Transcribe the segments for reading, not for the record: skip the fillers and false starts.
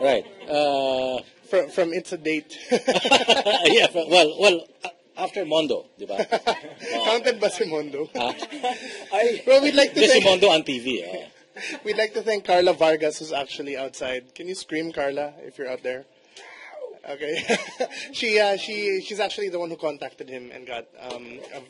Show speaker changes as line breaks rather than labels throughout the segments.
Right.
From It's a Date.
Yeah, after Mondo, di ba?
Counted ba si Mondo?
Ay,
Well, we'd like to
just si
thank
Mondo on TV.
we'd like to thank Carla Vargas, who's actually outside. Can you scream, Carla, if you're out there? Okay. She's actually the one who contacted him and got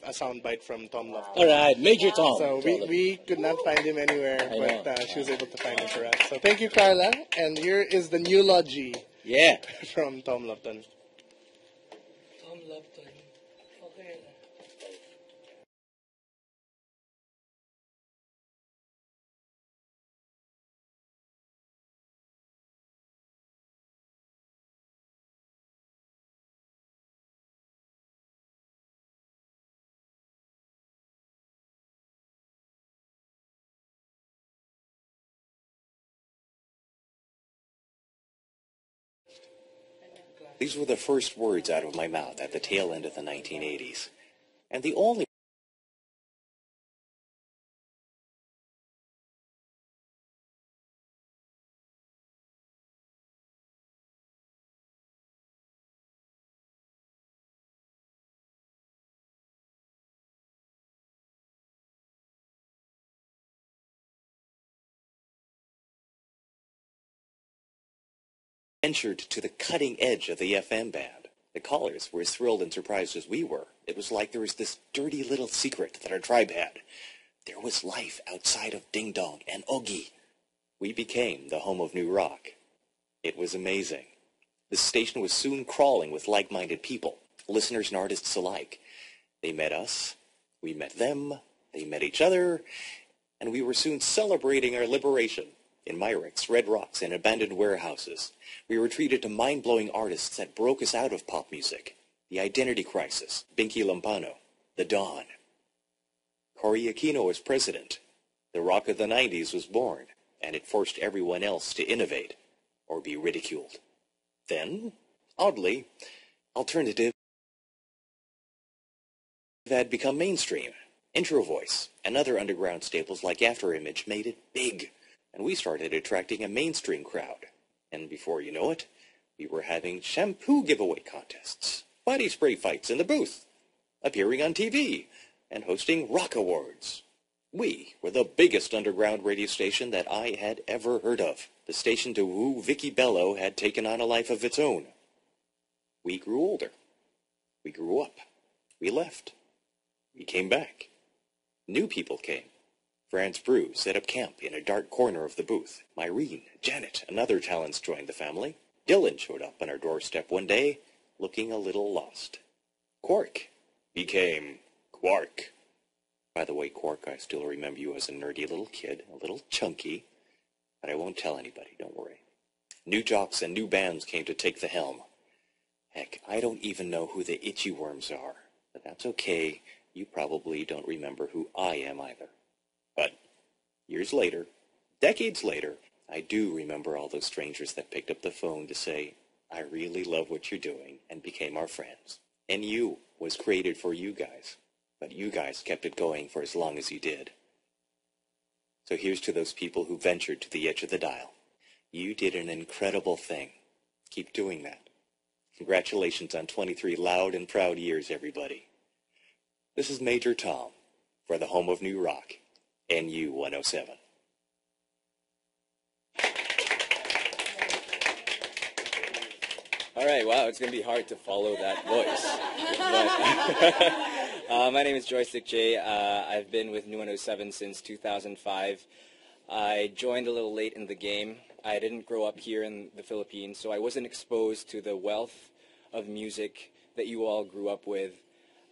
a soundbite from Tom Lofton.
All right, Major Tom.
So we could not find him anywhere,
I
but she was able to find him for us. So thank you, Carla. And here is the NU-logy
Yeah.
from Tom Lofton.
Tom Lofton. Okay.
These were the first words out of my mouth at the tail end of the 1980s. And the only ventured to the cutting edge of the FM band. The callers were as thrilled and surprised as we were. It was like there was this dirty little secret that our tribe had. There was life outside of Ding Dong and Ogie. We became the home of new rock. It was amazing. The station was soon crawling with like-minded people, listeners and artists alike. They met us, we met them, they met each other, and we were soon celebrating our liberation. In Myrick's, Red Rocks, and abandoned warehouses, we were treated to mind-blowing artists that broke us out of pop music. The Identity Crisis, Binky Lampano, The Dawn. Cory Aquino was president. The rock of the 90s was born, and it forced everyone else to innovate or be ridiculed. Then, oddly, alternative had become mainstream. Intro Voice and other underground staples like Afterimage made it big, and we started attracting a mainstream crowd. And before you know it, we were having shampoo giveaway contests, body spray fights in the booth, appearing on TV, and hosting rock awards. We were the biggest underground radio station that I had ever heard of. The station to woo Vicky Bello had taken on a life of its own. We grew older. We grew up. We left. We came back. New people came. Franz Brew set up camp in a dark corner of the booth. Myrene, Janet, and other talents joined the family. Dylan showed up on our doorstep one day, looking a little lost. Quark became Quark. By the way, Quark, I still remember you as a nerdy little kid, a little chunky, but I won't tell anybody, don't worry. New jocks and new bands came to take the helm. Heck, I don't even know who the Itchy Worms are, but that's okay. You probably don't remember who I am either. But years later, decades later, I do remember all those strangers that picked up the phone to say, I really love what you're doing, and became our friends. NU was created for you guys, but you guys kept it going for as long as you did. So here's to those people who ventured to the edge of the dial. You did an incredible thing. Keep doing that. Congratulations on 23 loud and proud years, everybody. This is Major Tom for the home of new rock. NU107.
All right, wow, it's going to be hard to follow that voice. But, my name is Joystick J. I've been with NU107 since 2005. I joined a little late in the game. I didn't grow up here in the Philippines, so I wasn't exposed to the wealth of music that you all grew up with.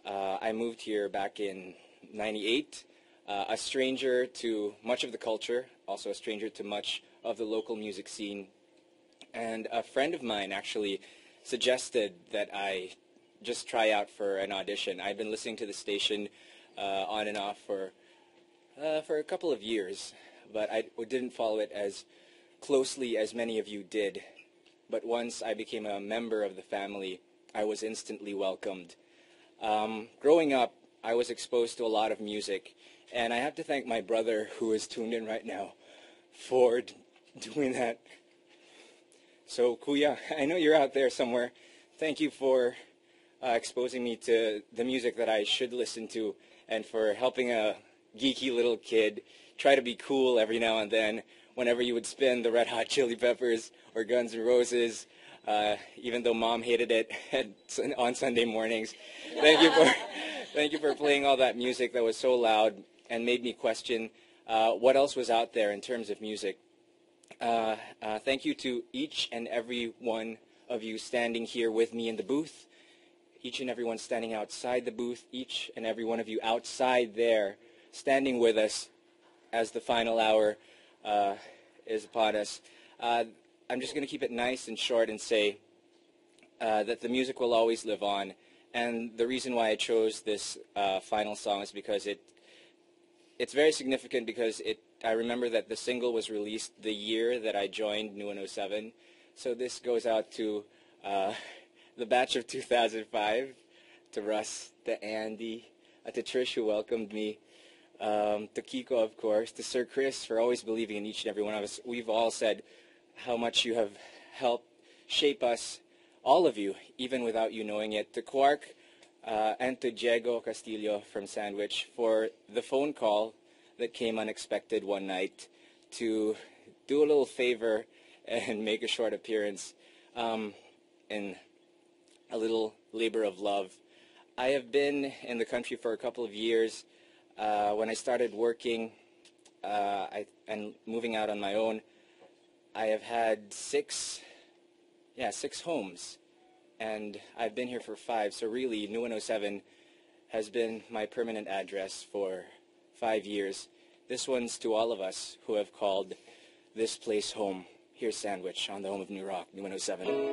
I moved here back in '98. A stranger to much of the culture, also a stranger to much of the local music scene. And a friend of mine actually suggested that I just try out for an audition. I've been listening to the station on and off for a couple of years, but I didn't follow it as closely as many of you did. But once I became a member of the family, I was instantly welcomed. Growing up, I was exposed to a lot of music, and I have to thank my brother, who is tuned in right now, for doing that So, Kuya, I know you're out there somewhere. Thank you for exposing me to the music that I should listen to, and for helping a geeky little kid try to be cool every now and then whenever you would spin the Red Hot Chili Peppers or Guns N' Roses, even though Mom hated it on Sunday mornings. Thank you for playing all that music that was so loud and made me question what else was out there in terms of music. Thank you to each and every one of you standing here with me in the booth, each and every one standing outside the booth, each and every one of you outside there standing with us as the final hour is upon us. I'm just going to keep it nice and short and say that the music will always live on. And the reason why I chose this final song is because it's very significant, because I remember that the single was released the year that I joined NU107. So this goes out to the batch of 2005, to Russ, to Andy, to Trish, who welcomed me, to Kiko, of course, to Sir Chris for always believing in each and every one of us. We've all said how much you have helped shape us, all of you, even without you knowing it. To Quark and to Diego Castillo from Sandwich for the phone call that came unexpected one night to do a little favor and make a short appearance in a little labor of love. I have been in the country for a couple of years. When I started working and moving out on my own, I have had six homes, and I've been here for 5. So really, NU107 has been my permanent address for 5 years. This one's to all of us who have called this place home. Here's Sandwich on the home of New Rock, NU107.